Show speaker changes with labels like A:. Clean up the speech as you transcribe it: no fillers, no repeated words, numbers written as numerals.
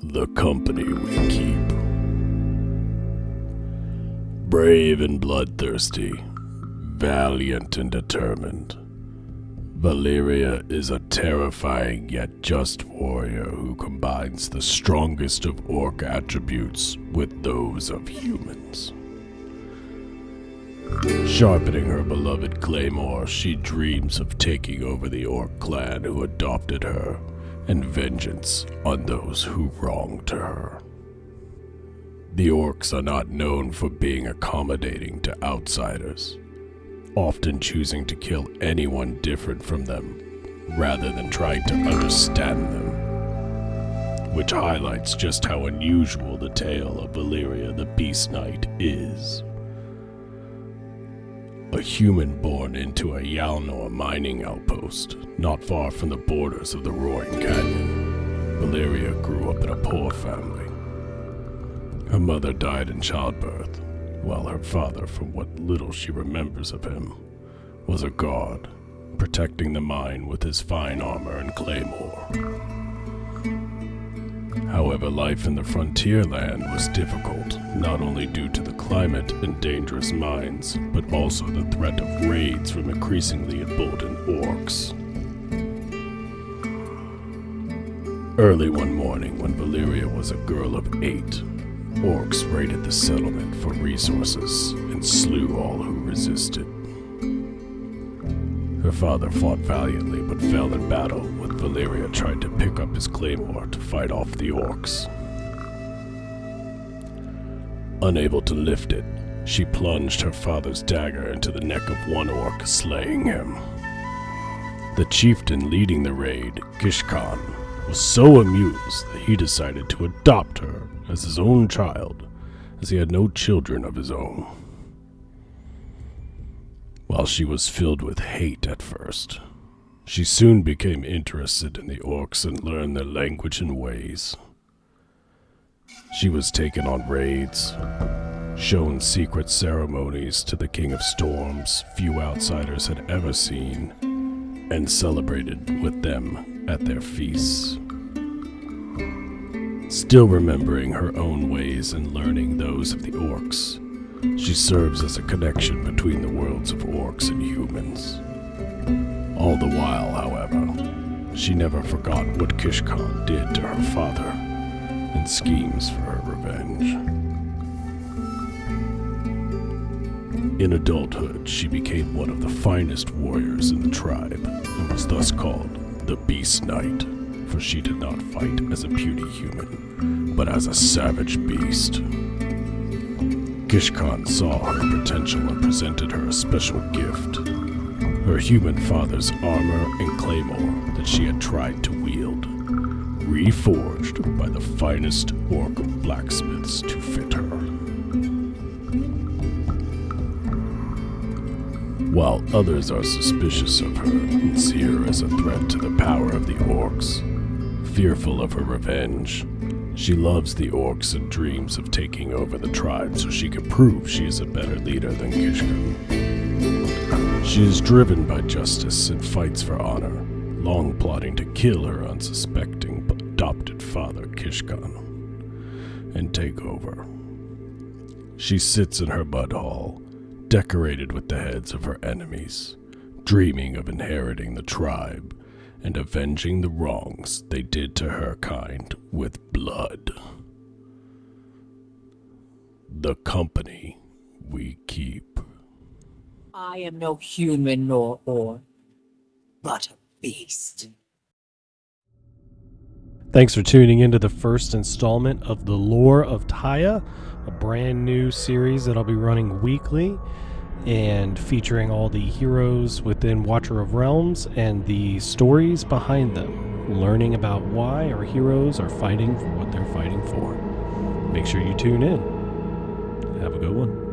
A: The company we keep. Brave and bloodthirsty, valiant and determined, Valeriya is a terrifying yet just warrior who combines the strongest of orc attributes with those of humans. Sharpening her beloved claymore, she dreams of taking over the orc clan who adopted her, and vengeance on those who wronged her. The orcs are not known for being accommodating to outsiders, often choosing to kill anyone different from them rather than trying to understand them, which highlights just how unusual the tale of Valeriya the Beast Knight is. A human born into a Yalnor mining outpost, not far from the borders of the Roaring Canyon, Valeriya grew up in a poor family. Her mother died in childbirth, while her father, from what little she remembers of him, was a guard, protecting the mine with his fine armor and claymore. However, life in the frontier land was difficult, not only due to the climate and dangerous mines, but also the threat of raids from increasingly emboldened orcs. Early one morning, when Valeriya was a girl of 8, orcs raided the settlement for resources and slew all who resisted. Her father fought valiantly but fell in battle when Valeriya tried to pick up his claymore to fight off the orcs. Unable to lift it, she plunged her father's dagger into the neck of one orc, slaying him. The chieftain leading the raid, Kishkan, was so amused that he decided to adopt her as his own child, as he had no children of his own. While she was filled with hate at first, she soon became interested in the orcs and learned their language and ways. She was taken on raids, shown secret ceremonies to the King of Storms few outsiders had ever seen, and celebrated with them at their feasts. Still remembering her own ways and learning those of the orcs, she serves as a connection between the worlds of orcs and humans. All the while, however, she never forgot what Kishkan did to her father, and schemes for her revenge. In adulthood, she became one of the finest warriors in the tribe, and was thus called the Beast Knight, for she did not fight as a puny human, but as a savage beast. Kishkan saw her potential and presented her a special gift, her human father's armor and claymore that she had tried to wield, reforged by the finest orc blacksmiths to fit her. While others are suspicious of her and see her as a threat to the power of the orcs, fearful of her revenge, she loves the orcs and dreams of taking over the tribe so she can prove she is a better leader than Kishkan. She is driven by justice and fights for honor, long plotting to kill her unsuspecting adopted father Kishkan and take over. She sits in her mud hall, decorated with the heads of her enemies, dreaming of inheriting the tribe and avenging the wrongs they did to her kind with blood. The company we keep.
B: I am no human nor orc, but a beast.
C: Thanks for tuning into the first installment of The Lore of Taya, a brand new series that I'll be running weekly and featuring all the heroes within Watcher of Realms and the stories behind them, learning about why our heroes are fighting for what they're fighting for. Make sure you tune in. Have a good one.